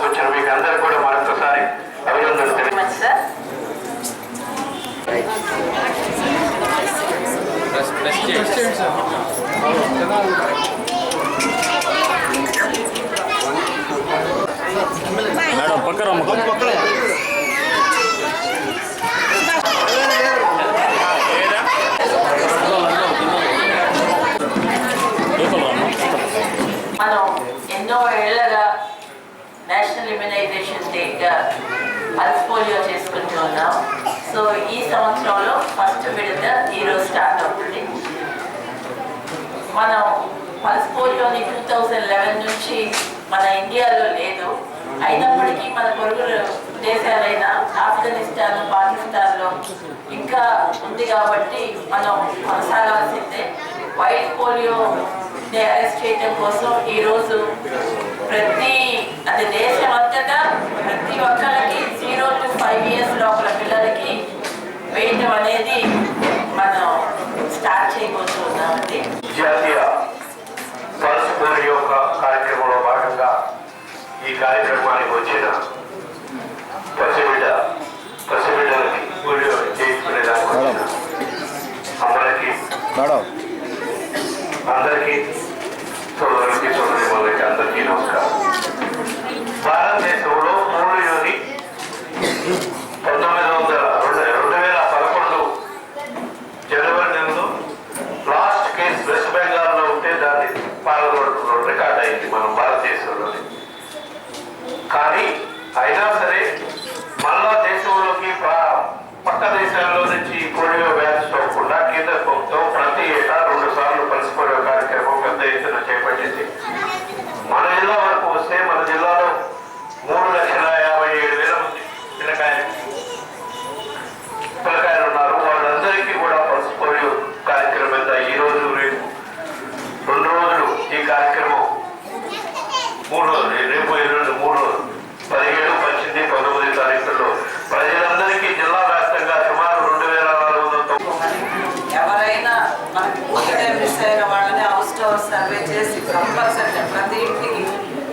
వచ్చిన మీకు అందరూ కూడా మరొకసారి అభినందనలు తెలియజేస్తాను. మేడం పక్కన మనం ఎన్నో ఏళ్లగా నేషనల్ ఇమ్యునైజేషన్ డేగా పల్స్ పోలియో చేసుకుంటూ ఉన్నాం. సో ఈ సంవత్సరంలో ఫస్ట్ విడత ఈరోజు స్టార్ట్ అవుతుంది. మనం పల్స్ పోలియోని 2011 నుంచి మన ఇండియాలో లేదు. అయినప్పటికీ మన పొరుగు దేశాలైన ఆఫ్ఘనిస్తాన్, పాకిస్తాన్లో ఇంకా ఉంది కాబట్టి మనం కొనసాగాల్సిందే. వైట్ పోలియో అరెస్ట్ చేయడం కోసం ఈరోజు దేశం అంతటా ప్రతి ఒక్కరికి 0 to 5 years లోపల పిల్లలకి వేయటం అనేది మనం స్టార్ట్ చేయబోతున్నామండి. జాతీయ పల్స్ పోలియో కార్యక్రమంలో భాగంగా ఈ కార్యక్రమానికి వచ్చిన పసిబిడ్డలకి పోలియో చేయించుకునే దానికి అందరికీ సోదరులకి సోదరిమణులకి అందరికీ నమస్కారం. భారతదేశంలో పోలియోని 2011 జనవరి నెలలో లాస్ట్ కేసు వెస్ట్ బెంగాల్లో ఉంటే దాన్ని పాల్గొనడంలో రికార్డ్ అయింది మన భారతదేశంలోని. కానీ అయినా సరే మళ్ళా దేశంలోకి పక్క దేశాల్లో నుంచి పోలియో వ్యాధి సోకకుండా కేంద్ర ప్రభుత్వం ప్రతి ఏటా 2 సార్లు పల్స్ పోలియో కార్యక్రమం పెద్ద ఎత్తున చేపట్టింది. మన జిల్లా వరకు వస్తే మన జిల్లాలో 3,57,000 మంది పిల్లకాయలు ఉన్నారు. వాళ్ళందరికీ కూడా పల్స్ పోలియో కార్యక్రమం ఎంత ఈ రోజు రేపు 2 రోజులు ఈ కార్యక్రమం 3 రోజులు రేపు 3 రోజులు 17, 18, 19 తారీఖుల్లో ప్రజలందరికీ జిల్లా వ్యాప్తంగా సుమారు 2,490 ఎవరైనా మనకి పోలియో మిస్ అయిన వాళ్ళని హౌస్ టు హౌస్ సర్వే చేసి కంపల్సరీ ప్రతి ఇంటికి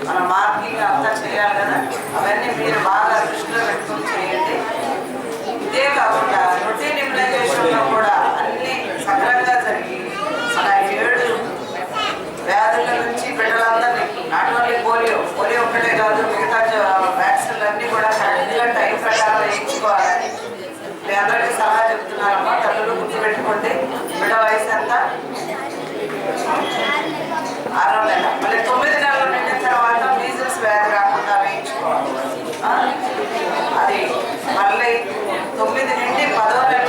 మన మార్కింగ్ అంతా చేయాలి కదా. అవన్నీ మీరు బాగా దృష్టిలో పెట్టుకుని చేయండి. ఇదే కాకుండా రొటీన్ ఇమ్యునైజేషన్లో కూడా అన్ని సక్రమంగా జరిగి మన 7 వ్యాధుల నుంచి బిడ్డలందరినీ నాట్ ఓన్లీ పోలియో ఒక్కటే కాదు మిగతా వ్యాక్సిన్లు అన్నీ కూడా కరెక్ట్గా టైం ప్రకారం వేయించుకోవాలని మీ అందరికీ సలహా చెప్తున్నారమ్మా. తల్లులు గుర్తుపెట్టుకోండి. బిడ్డ వయసు ఎంత? 6 నెలలు. మళ్ళీ 9 నెలలు నిండిన తర్వాత మీజిల్స్ వ్యాధి రాకుండా వేయించుకోవాలి. అది మళ్ళీ 9 నుండి 10వ నెల